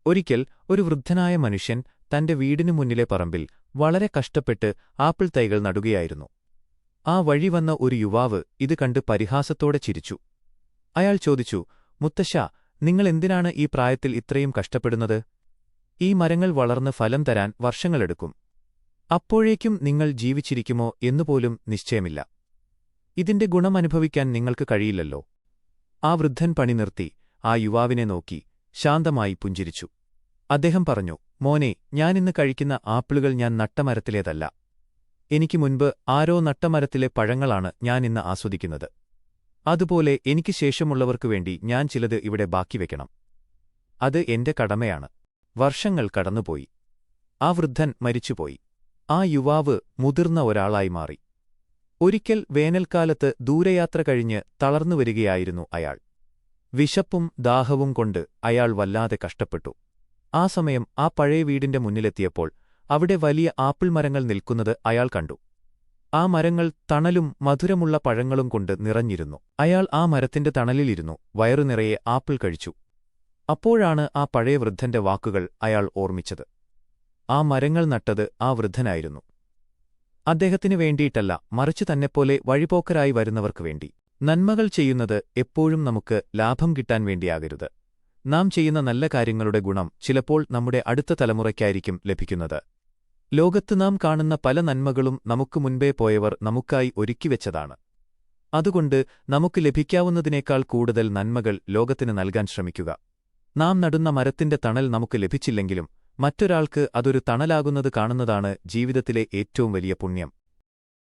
ഒരിക്കൽ ഒരു വൃദ്ധനായ മനുഷ്യൻ തന്റെ വീടിനു മുന്നിലെ പറമ്പിൽ വളരെ കഷ്ടപ്പെട്ട് ആപ്പിൾ തൈകൾ നടുകയായിരുന്നു. ആ വഴി വന്ന ഒരു യുവാവ് ഇത് കണ്ട് പരിഹാസത്തോടെ ചിരിച്ചു. അയാൾ ചോദിച്ചു, മുത്തശ്ശാ, നിങ്ങളെന്തിനാണ് ഈ പ്രായത്തിൽ ഇത്രയും കഷ്ടപ്പെടുന്നത്? ഈ മരങ്ങൾ വളർന്ന് ഫലം തരാൻ വർഷങ്ങളെടുക്കും. അപ്പോഴേക്കും നിങ്ങൾ ജീവിച്ചിരിക്കുമോ എന്നുപോലും നിശ്ചയമില്ല. ഇതിന്റെ ഗുണമനുഭവിക്കാൻ നിങ്ങൾക്ക് കഴിയില്ലല്ലോ. ആ വൃദ്ധൻ പണി നിർത്തി ആ യുവാവിനെ നോക്കി ശാന്തമായി പുഞ്ചിരിച്ചു. അദ്ദേഹം പറഞ്ഞു, മോനെ, ഞാനിന്ന് കഴിക്കുന്ന ആപ്പിളുകൾ ഞാൻ നട്ട മരത്തിലേതല്ല. എനിക്ക് മുൻപ് ആരോ നട്ട മരത്തിലെ പഴങ്ങളാണ് ഞാനിന്ന് ആസ്വദിക്കുന്നത്. അതുപോലെ എനിക്ക് ശേഷമുള്ളവർക്കു വേണ്ടി ഞാൻ ചിലത് ഇവിടെ ബാക്കിവെക്കണം. അത് എന്റെ കടമയാണ്. വർഷങ്ങൾ കടന്നുപോയി. ആ വൃദ്ധൻ മരിച്ചുപോയി. ആ യുവാവ് മുതിർന്ന ഒരാളായി മാറി. ഒരിക്കൽ വേനൽക്കാലത്ത് ദൂരയാത്ര കഴിഞ്ഞ് തളർന്നുവരികയായിരുന്നു അയാൾ. വിശപ്പും ദാഹവും കൊണ്ട് അയാൾ വല്ലാതെ കഷ്ടപ്പെട്ടു. ആ സമയം ആ പഴയ വീടിന്റെ മുന്നിലെത്തിയപ്പോൾ അവിടെ വലിയ ആപ്പിൾ മരങ്ങൾ നിൽക്കുന്നത് അയാൾ കണ്ടു. ആ മരങ്ങൾ തണലും മധുരമുള്ള പഴങ്ങളും കൊണ്ട് നിറഞ്ഞിരുന്നു. അയാൾ ആ മരത്തിന്റെ തണലിലിരുന്നു വയറുനിറയെ ആപ്പിൾ കഴിച്ചു. അപ്പോഴാണ് ആ പഴയ വൃദ്ധന്റെ വാക്കുകൾ അയാൾ ഓർമ്മിച്ചത്. ആ മരങ്ങൾ നട്ടത് ആ വൃദ്ധനായിരുന്നു. അദ്ദേഹത്തിനു വേണ്ടിയിട്ടല്ല, മറിച്ച് തന്നെപ്പോലെ വഴിപോക്കരായി വരുന്നവർക്കു വേണ്ടി. നന്മകൾ ചെയ്യുന്നത് എപ്പോഴും നമുക്ക് ലാഭം കിട്ടാൻ വേണ്ടിയാകരുത്. നാം ചെയ്യുന്ന നല്ല കാര്യങ്ങളുടെ ഗുണം ചിലപ്പോൾ നമ്മുടെ അടുത്ത തലമുറയ്ക്കായിരിക്കും ലഭിക്കുന്നത്. ലോകത്ത് നാം കാണുന്ന പല നന്മകളും നമുക്ക് മുൻപേ പോയവർ നമുക്കായി ഒരുക്കിവെച്ചതാണ്. അതുകൊണ്ട് നമുക്ക് ലഭിക്കാവുന്നതിനേക്കാൾ കൂടുതൽ നന്മകൾ ലോകത്തിന് നൽകാൻ ശ്രമിക്കുക. നാം നടുന്ന മരത്തിന്റെ തണൽ നമുക്ക് ലഭിച്ചില്ലെങ്കിലും മറ്റൊരാൾക്ക് അതൊരു തണലാകുന്നത് കാണുന്നതാണ് ജീവിതത്തിലെ ഏറ്റവും വലിയ പുണ്യം.